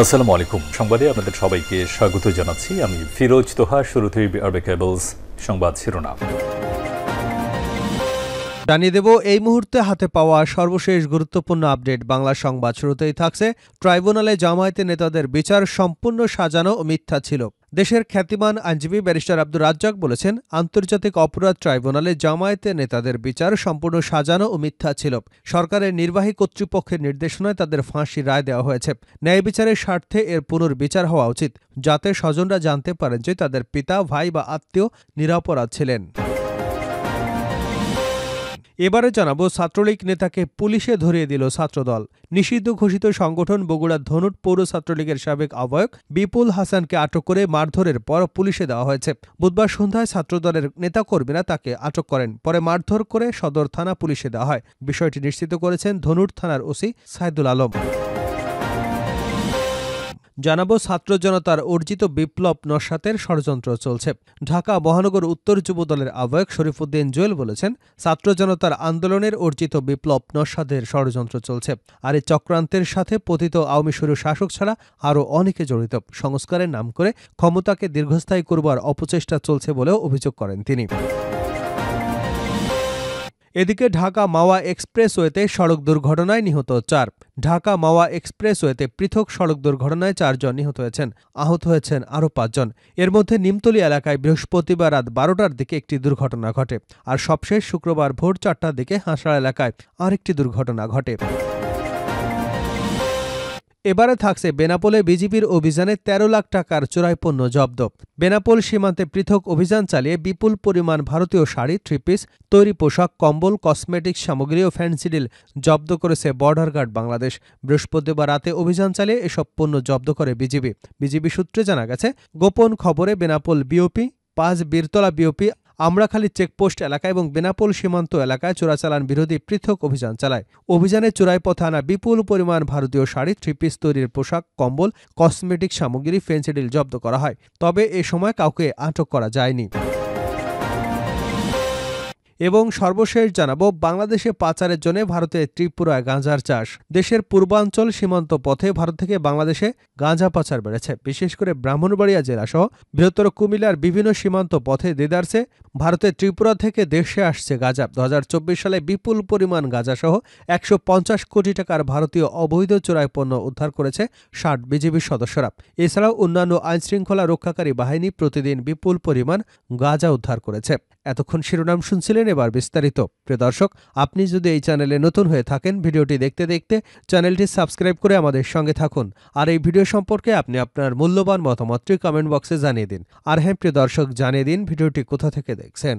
আসসালামু আলাইকুম। সংবাদে আপনাদের সবাইকে স্বাগত জানাচ্ছি। আমি ফিরোজ তোহা। শুরুতেই আরবে কেবলস সংবাদ শিরোনাম জানিয়ে দেব এই মুহূর্তে হাতে পাওয়া সর্বশেষ গুরুত্বপূর্ণ আপডেট। বাংলা সংবাদ শুরুতেই থাকছে, ট্রাইব্যুনালে জামায়াতে নেতাদের বিচার সম্পূর্ণ সাজানো ও মিথ্যা ছিল। দেশের খ্যাতিমান আইনজীবী ব্যারিস্টার আব্দুর রাজ্জাক বলেছেন, আন্তর্জাতিক অপরাধ ট্রাইব্যুনালে জামায়াতে নেতাদের বিচার সম্পূর্ণ সাজানো ও মিথ্যা ছিল। সরকারের নির্বাহী কর্তৃপক্ষের নির্দেশনায় তাদের ফাঁসির রায় দেওয়া হয়েছে। ন্যায় বিচারের স্বার্থে এর পুনর্বিচার হওয়া উচিত, যাতে স্বজনরা জানতে পারেন যে তাদের পিতা, ভাই বা আত্মীয় নিরপরাধ ছিলেন। এবারে জানাবো, ছাত্রলীগ নেতাকে পুলিশে ধরিয়ে দিল ছাত্রদল। নিষিদ্ধ ঘোষিত সংগঠন বগুড়ার ধনুট পৌর ছাত্রলীগের সাবেক আহ্বায়ক বিপুল হাসানকে আটক করে মারধরের পর পুলিশে দেওয়া হয়েছে। বুধবার সন্ধ্যায় ছাত্রদলের নেতাকর্মীরা তাকে আটক করেন, পরে মারধর করে সদর থানা পুলিশে দেওয়া হয়। বিষয়টি নিশ্চিত করেছেন ধনুট থানার ওসি সাইদুল আলম। জানাবো, ছাত্র জনতার অর্জিত বিপ্লব নস্যাতের ষড়যন্ত্র চলছে। ঢাকা মহানগর উত্তর যুবদলের আহ্বায়ক শরীফুদ্দিন জুয়েল বলেছেন, ছাত্র জনতার আন্দোলনের অর্জিত বিপ্লব নস্যাতের ষড়যন্ত্র চলছে। আর এই চক্রান্তের সাথে পতিত আওয়ামী শুরু শাসক ছাড়া আরও অনেকে জড়িত। সংস্কারের নাম করে ক্ষমতাকে দীর্ঘস্থায়ী করবার অপচেষ্টা চলছে বলেও অভিযোগ করেন তিনি। এদিকে ঢাকা মাওয়া এক্সপ্রেসওয়েতে সড়ক দুর্ঘটনায় নিহত 4। ঢাকা মাওয়া এক্সপ্রেসওয়েতে পৃথক সড়ক দুর্ঘটনায় 4 জন নিহত হয়েছেন, আহত হয়েছেন আরও 5 জন। এর মধ্যে নিমতলী এলাকায় বৃহস্পতিবার রাত 12টার দিকে একটি দুর্ঘটনা ঘটে, আর সবশেষ শুক্রবার ভোর 4টার দিকে হাঁসড়া এলাকায় আরেকটি দুর্ঘটনা ঘটে। এবারে থাকছে, বেনাপোলে বিজিবির অভিযানে 13 লাখ টাকার চোরাই পণ্য জব্দ। বেনাপোল সীমান্তে পৃথক অভিযান চালিয়ে বিপুল পরিমাণ ভারতীয় শাড়ি, থ্রি পিস, তৈরি পোশাক, কম্বল, কসমেটিক্স সামগ্রী ও ফ্যান্সিডিল জব্দ করেছে বর্ডার গার্ড বাংলাদেশ। বৃহস্পতিবার রাতে অভিযান চালিয়ে এসব পণ্য জব্দ করে বিজিবি সূত্রে জানা গেছে, গোপন খবরে Benapole BOP, 5 Birtala BOP, আমরাখালী checkpost এলাকা এবং বেনাপোল সীমান্ত এলাকায় চোরাচালান বিরোধী পৃথক অভিযান চালায়। অভিযানে চোরাই পথে আনা বিপুল পরিমাণ ভারতীয় শাড়ি, থ্রি পিস, তৈরির পোশাক, কম্বল, কসমেটিক সামগ্রী, ফেন্সিডিল জব্দ করা হয়। তবে এ সময় কাউকে আটক করা যায়নি। এবং সর্বশেষ জানাবো, বাংলাদেশে পাচারের জন্য ভারতে ত্রিপুরায় গাঁজার চাষ। দেশের পূর্বাঞ্চল সীমান্ত পথে ভারত থেকে বাংলাদেশে গাঁজা পাচার বেড়েছে। বিশেষ করে ব্রাহ্মণবাড়িয়া জেলাসহ বৃহত্তর কুমিল্লার বিভিন্ন সীমান্ত পথে দেদারসে ভারতের ত্রিপুরা থেকে দেশে আসছে গাঁজা। 2024 সালে বিপুল পরিমাণ গাঁজাসহ 150 কোটি টাকার ভারতীয় অবৈধ চোরাই পণ্য উদ্ধার করেছে 60 বিজিবির সদস্যরা। এছাড়াও অন্যান্য আইনশৃঙ্খলা রক্ষাকারী বাহিনী প্রতিদিন বিপুল পরিমাণ গাঁজা উদ্ধার করেছে। এতক্ষণ শিরোনাম শুনছিলেন, এবার বিস্তারিত। প্রিয় দর্শক, আপনি যদি এই চ্যানেলে নতুন হয়ে থাকেন, ভিডিওটি দেখতে দেখতে চ্যানেলটি সাবস্ক্রাইব করে আমাদের সঙ্গে থাকুন। আর এই ভিডিও সম্পর্কে আপনি আপনার মূল্যবান মতামতটি কমেন্ট বক্সে জানিয়ে দিন। আর হ্যাঁ প্রিয় দর্শক, জানিয়ে দিন ভিডিওটি কোথা থেকে দেখছেন।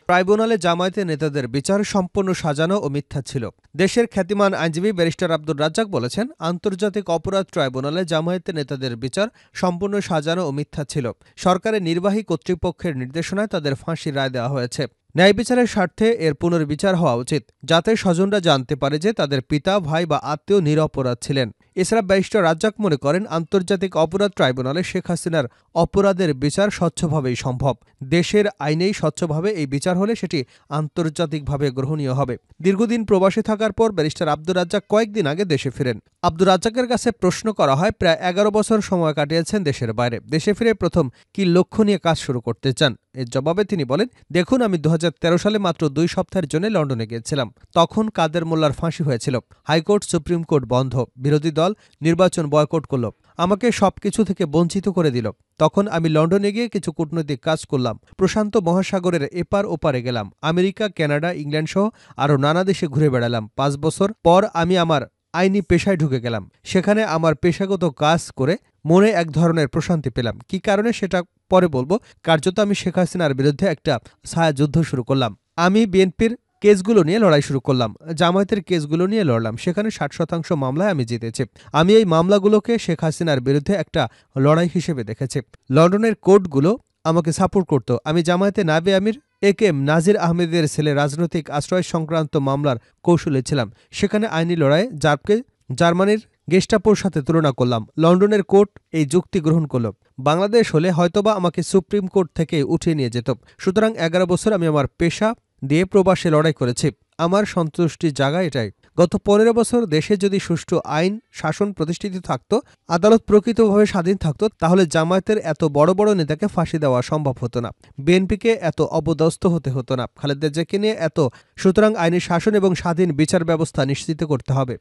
ট্রাইব্যুনালে জামায়াতে নেতাদের বিচার সম্পূর্ণ সাজানো ও মিথ্যা ছিল। দেশের খ্যাতিমান আইনজীবী ব্যারিস্টার আব্দুর রাজ্জাক বলেছেন, আন্তর্জাতিক অপরাধ ট্রাইব্যুনালে জামায়াতে নেতাদের বিচার সম্পূর্ণ সাজানো ও মিথ্যা ছিল। সরকারের নির্বাহী কর্তৃপক্ষের নির্দেশনায় তাদের ফাঁসির রায় দেওয়া হয়েছে। ন্যায় বিচারের স্বার্থে এর পুনর্বিচার হওয়া উচিত, যাতে স্বজনরা জানতে পারে যে তাদের পিতা, ভাই বা আত্মীয় নিরপরাধ ছিলেন। এছাড়া ব্যারিস্টার রাজ্জাক মনে করেন, আন্তর্জাতিক অপরাধ ট্রাইব্যুনালে শেখ হাসিনার অপরাধের বিচার স্বচ্ছভাবেই সম্ভব। দেশের আইনেই স্বচ্ছভাবে এই বিচার হলে সেটি আন্তর্জাতিকভাবে গ্রহণীয় হবে। দীর্ঘদিন প্রবাসে থাকার পর ব্যারিস্টার আব্দুর রাজ্জাক কয়েকদিন আগে দেশে ফিরেন। আব্দুর রাজ্জাকের কাছে প্রশ্ন করা হয়, প্রায় 11 বছর সময় কাটিয়েছেন দেশের বাইরে, দেশে ফিরে প্রথম কি লক্ষ্য নিয়ে কাজ শুরু করতে চান? এর জবাবে তিনি বলেন, দেখুন, আমি 2013 সালে মাত্র 2 সপ্তাহের জন্য লন্ডনে গিয়েছিলাম। তখন কাদের মোল্লার ফাঁসি হয়েছিল। হাইকোর্ট, সুপ্রিম কোর্ট বন্ধ, বিরোধী দল নির্বাচন বয়কট করল, আমাকে সবকিছু থেকে বঞ্চিত করে দিল। তখন আমি লন্ডনে গিয়ে কিছু কূটনৈতিক কাজ করলাম, প্রশান্ত মহাসাগরের এপার ওপারে গেলাম, আমেরিকা, কানাডা, ইংল্যান্ড সহ আরও নানা দেশে ঘুরে বেড়ালাম। 5 বছর পর আমি আমার আইনি পেশায় ঢুকে গেলাম। সেখানে আমার পেশাগত কাজ করে মনে এক ধরনের প্রশান্তি পেলাম। কি কারণে সেটা পরে বলবো। কার্যত আমি শেখ হাসিনার বিরুদ্ধে একটা ছায়া যুদ্ধ শুরু করলাম। আমি বিএনপির কেসগুলো নিয়ে লড়াই শুরু করলাম, জামায়াতের কেসগুলো নিয়ে লড়লাম। সেখানে 60% মামলায় আমি জিতেছি। আমি এই মামলাগুলোকে শেখ হাসিনার বিরুদ্ধে একটা লড়াই হিসেবে দেখেছি। লন্ডনের কোর্টগুলো আমাকে সাপোর্ট করত। আমি জামায়াতে নাবে আমির একেএম নাজির আহমেদের ছেলে রাজনৈতিক আশ্রয় সংক্রান্ত মামলার কৌশলে ছিলাম। সেখানে আইনি লড়াইয়ে জার্বকে জার্মানির গেস্টাপোর সাথে তুলনা করলাম। লন্ডনের কোর্ট এই যুক্তি গ্রহণ করল। বাংলাদেশ হলে হয়তোবা আমাকে সুপ্রিম কোর্ট থেকে উঠিয়ে নিয়ে যেত। সুতরাং 11 বছর আমি আমার পেশা দিয়ে প্রবাসে লড়াই করেছি। আমার সন্তুষ্টির জায়গা এটাই। গত 15 বছর দেশে যদি সুষ্ঠু আইন শাসন প্রতিষ্ঠিত থাকত, আদালত প্রকৃতভাবে স্বাধীন থাকত, তাহলে জামায়াতের এত বড় বড় নেতাকে ফাঁসি দেওয়া সম্ভব হতো না, বিএনপিকে এত অপদস্থ হতে হতো না, খালেদা জিয়াকে নিয়ে এত। সুতরাং আইনি শাসন এবং স্বাধীন বিচার ব্যবস্থা নিশ্চিত করতে হবে।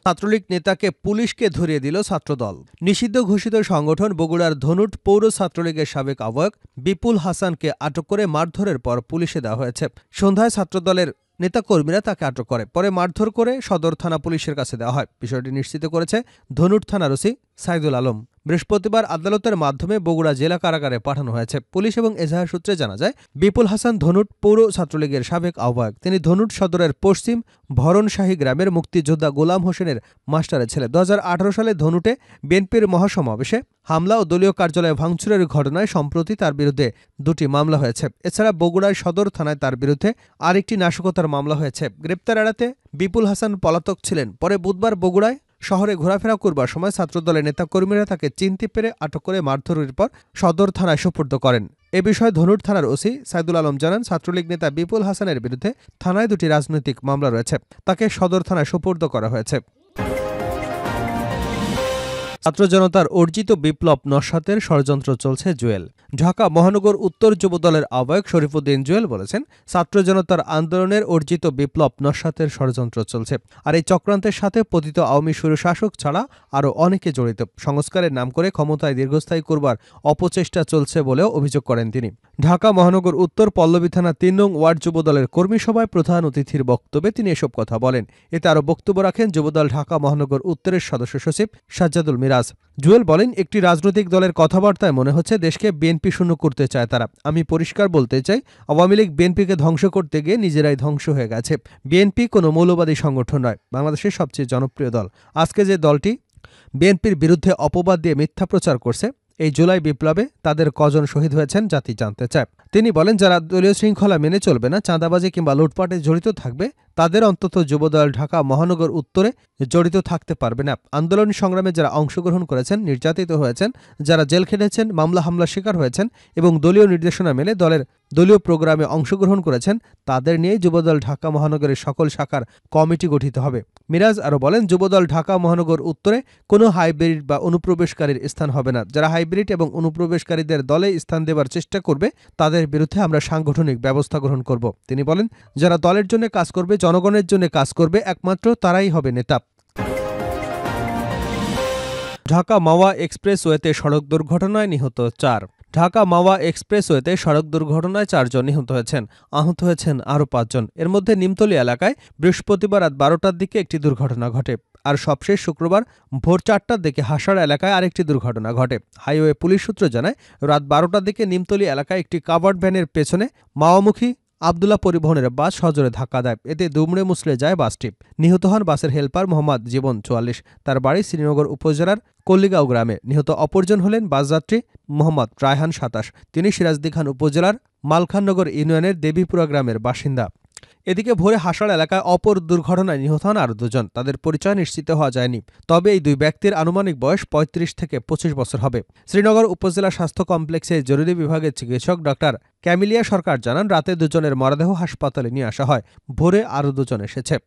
ছাত্রলীগ নেতাকে পুলিশকে ধরিয়ে দিল ছাত্রদল। নিষিদ্ধ ঘোষিত সংগঠন বগুড়ার ধনুট পৌর ছাত্রলীগের সাবেক আহ্বায়ক বিপুল হাসানকে আটক করে মারধরের পর পুলিশে দেওয়া হয়েছে। সন্ধ্যায় ছাত্রদলের নেতাকর্মীরা তাকে আটক করে, পরে মারধর করে সদর থানা পুলিশের কাছে দেওয়া হয়। বিষয়টি নিশ্চিত করেছে ধনুট থানার ওসি সাইদুল আলম। বৃহস্পতিবার আদালতের মাধ্যমে বগুড়া জেলা কারাগারে পাঠানো হয়েছে। পুলিশ এবং এজাহার সূত্রে জানা যায়, বিপুল হাসান ধনুট পৌর ছাত্রলীগের সাবেক আহ্বায়ক। তিনি ধনুট সদরের পশ্চিম ভরণশাহী গ্রামের মুক্তিযোদ্ধা গোলাম হোসেনের মাস্টারের ছেলে। 2018 সালে ধনুটে বিএনপির মহাসমাবেশে হামলা ও দলীয় কার্যালয়ে ভাঙচুরের ঘটনায় সম্প্রতি তার বিরুদ্ধে 2টি মামলা হয়েছে। এছাড়া বগুড়ার সদর থানায় তার বিরুদ্ধে আরেকটি নাশকতার মামলা হয়েছে। গ্রেপ্তার এড়াতে বিপুল হাসান পলাতক ছিলেন। পরে বুধবার বগুড়ায় শহরে ঘোরাফেরা করবার সময় ছাত্রদলের নেতাকর্মীরা তাকে চিনতে পেরে আটক করে মারধরের পর সদর থানায় সোপর্দ করেন। এ বিষয়ে ধনুট থানার ওসি সাইদুল আলম জানান, ছাত্রলীগ নেতা বিপুল হাসানের বিরুদ্ধে থানায় 2টি রাজনৈতিক মামলা রয়েছে। তাকে সদর থানায় সোপর্দ করা হয়েছে। ছাত্র জনতার অর্জিত বিপ্লব নস্যাতের ষড়যন্ত্র চলছে। জুয়েল। ঢাকা মহানগর উত্তর যুবদলের আহ্বায়ক শরীফুদ্দিন জুয়েল বলেছেন, ছাত্র জনতার আন্দোলনের অর্জিত বিপ্লব নস্যাতের ষড়যন্ত্র চলছে, আর এই চক্রান্তের সাথে পতিত আওয়ামী স্বৈরশাসক ছাড়া আরও অনেকে জড়িত। সংস্কারের নাম করে ক্ষমতায় দীর্ঘস্থায়ী করবার অপচেষ্টা চলছে বলেও অভিযোগ করেন তিনি। ঢাকা মহানগর উত্তর পল্লবী থানা 3 নং ওয়ার্ড যুবদলের কর্মী সভায় প্রধান অতিথির বক্তব্যে তিনি এসব কথা বলেন। এতে আরও বক্তব্য রাখেন যুবদল ঢাকা মহানগর উত্তরের সদস্য সচিব সাজ্জাদুল মিরাজ। জুয়েল বলেন, একটি রাজনৈতিক দলের কথাবার্তায় মনে হচ্ছে দেশকে বিএনপি শূন্য করতে চায় তারা। আমি পরিষ্কার বলতে চাই, আওয়ামী লীগ বিএনপিকে ধ্বংস করতে গিয়ে নিজেরাই ধ্বংস হয়ে গেছে। বিএনপি কোনো মৌলবাদী সংগঠন নয়, বাংলাদেশের সবচেয়ে জনপ্রিয় দল। আজকে যে দলটি বিএনপির বিরুদ্ধে অপবাদ দিয়ে মিথ্যা প্রচার করছে, এই জুলাই বিপ্লবে তাদের কজন শহীদ হয়েছেন জাতি জানতে চায়। তিনি বলেন, যারা দলীয় শৃঙ্খলা মেনে চলবে না, চাঁদাবাজি কিংবা লুটপাটে জড়িত থাকবে, তাদের অন্তত যুবদল ঢাকা মহানগর উত্তরে জড়িত থাকতে পারবে না। আন্দোলন সংগ্রামে যারা অংশগ্রহণ করেছেন, নির্যাতিত হয়েছেন, যারা জেল খেটেছেন, মামলা হামলার শিকার হয়েছেন এবং দলীয় নির্দেশনা মেনে দলের দলীয় প্রোগ্রামে অংশগ্রহণ করেছেন, তাদের নিয়ে যুবদল ঢাকা মহানগরের সকল শাখার কমিটি গঠিত হবে। মিরাজ আরও বলেন, যুবদল ঢাকা মহানগর উত্তরে কোনো হাইব্রিড বা অনুপ্রবেশকারীর স্থান হবে না। যারা হাইব্রিড এবং অনুপ্রবেশকারীদের দলে স্থান দেবার চেষ্টা করবে, তাদের বিরুদ্ধে আমরা সাংগঠনিক ব্যবস্থা গ্রহণ করব। তিনি বলেন, যারা দলের জন্য কাজ করবে, জনগণের জন্য কাজ করবে, একমাত্র তারাই হবে নেতা। ঢাকা মাওয়া এক্সপ্রেসওয়েতে সড়ক দুর্ঘটনায় নিহত 4। ঢাকা মাওয়া এক্সপ্রেসওয়েতে সড়ক দুর্ঘটনায় 4 জন নিহত হয়েছেন, আহত হয়েছেন আরও 5 জন। এর মধ্যে নিমতলী এলাকায় বৃহস্পতিবার রাত 12টার দিকে একটি দুর্ঘটনা ঘটে, আর সবশেষ শুক্রবার ভোর 4টার দিকে হাসার এলাকায় আরেকটি দুর্ঘটনা ঘটে। হাইওয়ে পুলিশ সূত্র জানায়, রাত 12টার দিকে নিমতলী এলাকায় একটি কাভার্ড ভ্যানের পেছনে মাওয়ামুখী আবদুল্লাহ পরিবহনের বাস সজোরে ধাক্কা দেয়। এতে দুমড়ে মুচড়ে যায় বাসটি। নিহত হন বাসের হেলপার মোহাম্মদ জীবন 44। তার বাড়ি শ্রীনগর উপজেলার কল্লিগাঁও গ্রামে। নিহত অপরজন হলেন বাসযাত্রী মোহাম্মদ রায়হান 27। তিনি সিরাজদিখান উপজেলার মালখাননগর ইউনিয়নের দেবীপুরা গ্রামের বাসিন্দা। এদিকে ভোরে হাসার এলাকায় অপর দুর্ঘটনায় নিহত হন আরও 2 জন। তাদের পরিচয় নিশ্চিত হওয়া যায়নি, তবে এই 2 ব্যক্তির আনুমানিক বয়স 35 থেকে 25 বছর হবে। শ্রীনগর উপজেলা স্বাস্থ্য কমপ্লেক্সে জরুরি বিভাগের চিকিৎসক ডাক্তার ক্যামিলিয়া সরকার জানান, রাতে 2 জনের মরদেহ হাসপাতালে নিয়ে আসা হয়। ভোরে আরও 2 জন এসেছে।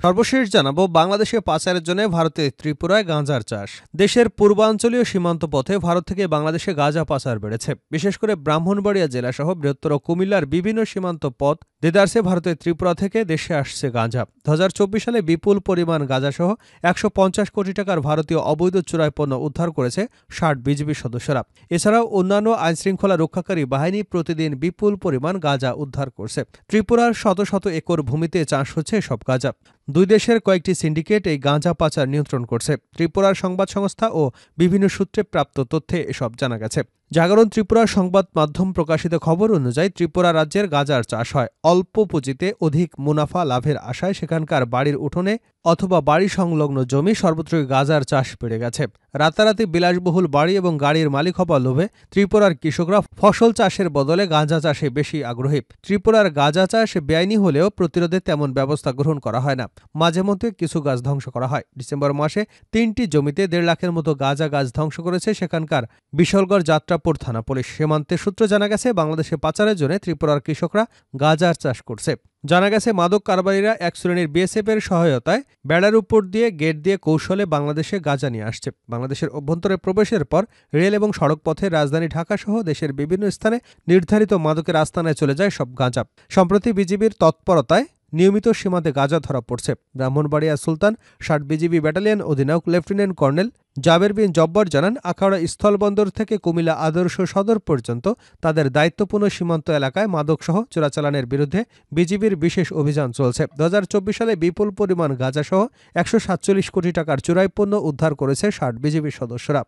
সর্বশেষ জানাবো, বাংলাদেশে পাচারের জন্য ভারতে ত্রিপুরায় গাঁজার চাষ। দেশের পূর্বাঞ্চলীয় সীমান্ত পথে ভারত থেকে বাংলাদেশে গাঁজা পাচার বেড়েছে। বিশেষ করে ব্রাহ্মণবাড়িয়া জেলাসহ বৃহত্তর কুমিল্লার বিভিন্ন সীমান্ত পথ দেদারসে ভারতের ত্রিপুরা থেকে দেশে আসছে গাঁজা। 2024 সালে বিপুল পরিমাণ গাঁজাসহ 150 কোটি টাকার ভারতীয় অবৈধ চোরাই পণ্য উদ্ধার করেছে 60 বিজিবি সদস্যরা। এছাড়াও অন্যান্য আইনশৃঙ্খলা রক্ষাকারী বাহিনী প্রতিদিন বিপুল পরিমাণ গাঁজা উদ্ধার করছে। ত্রিপুরার শত শত একর ভূমিতে চাষ হচ্ছে এসব গাঁজা। 2 দেশের কয়েকটি সিন্ডিকেট এই গাঁজা পাচার নিয়ন্ত্রণ করছে। ত্রিপুরার সংবাদ সংস্থা ও বিভিন্ন সূত্রে প্রাপ্ত তথ্যে এসব জানা গেছে। জাগরণ ত্রিপুরার সংবাদ মাধ্যম প্রকাশিত খবর অনুযায়ী, ত্রিপুরা রাজ্যের গাঁজার চাষ হয়। অল্প পুঁজিতে অধিক মুনাফা লাভের আশায় সেখানকার বাড়ির উঠোনে অথবা বাড়ি সংলগ্ন জমি সর্বত্রই গাঁজার চাষ বেড়ে গেছে। রাতারাতি বিলাসবহুল বাড়ি এবং গাড়ির মালিক হবার লোভে ত্রিপুরার কৃষকরা ফসল চাষের বদলে গাঁজা চাষে বেশি আগ্রহী। ত্রিপুরার গাঁজা চাষ বেআইনি হলেও প্রতিরোধে তেমন ব্যবস্থা গ্রহণ করা হয় না। মাঝে মধ্যে কিছু গাছ ধ্বংস করা হয়। ডিসেম্বর মাসে 3টি জমিতে 1.5 লাখের মতো গাঁজা গাছ ধ্বংস করেছে সেখানকার বিশালগড় যাত্রাপুর থানা পুলিশ। সীমান্তের সূত্র জানা গেছে, বাংলাদেশে পাচারের জন্য ত্রিপুরার কৃষকরা গাঁজার চাষ করছে। জানা গেছে, মাদক কারবারিরা এক শ্রেণীর বিএসএফের সহায়তায় বেড়ার উপর দিয়ে গেট দিয়ে কৌশলে বাংলাদেশে গাঁজা নিয়ে আসছে। বাংলাদেশের অভ্যন্তরে প্রবেশের পর রেল এবং সড়ক পথে রাজধানী ঢাকাসহ দেশের বিভিন্ন স্থানে নির্ধারিত মাদকের আস্তানায় চলে যায় সব গাঁজা। সম্প্রতি বিজিবির তৎপরতায় নিয়মিত সীমান্তে গাঁজা ধরা পড়ছে। ব্রাহ্মণবাড়িয়া সুলতান 60 বিজিবি ব্যাটালিয়ন অধিনায়ক লেফটেন্যান্ট কর্নেল জাবের বিন জব্বর জানান, আখাউড়া স্থলবন্দর থেকে কুমিল্লা আদর্শ সদর পর্যন্ত তাদের দায়িত্বপূর্ণ সীমান্ত এলাকায় মাদকসহ চোরাচালানের বিরুদ্ধে বিজিবির বিশেষ অভিযান চলছে। 2024 সালে বিপুল পরিমাণ গাঁজাসহ 147 কোটি টাকার চোরাই পণ্য উদ্ধার করেছে 60 বিজিবি সদস্যরা।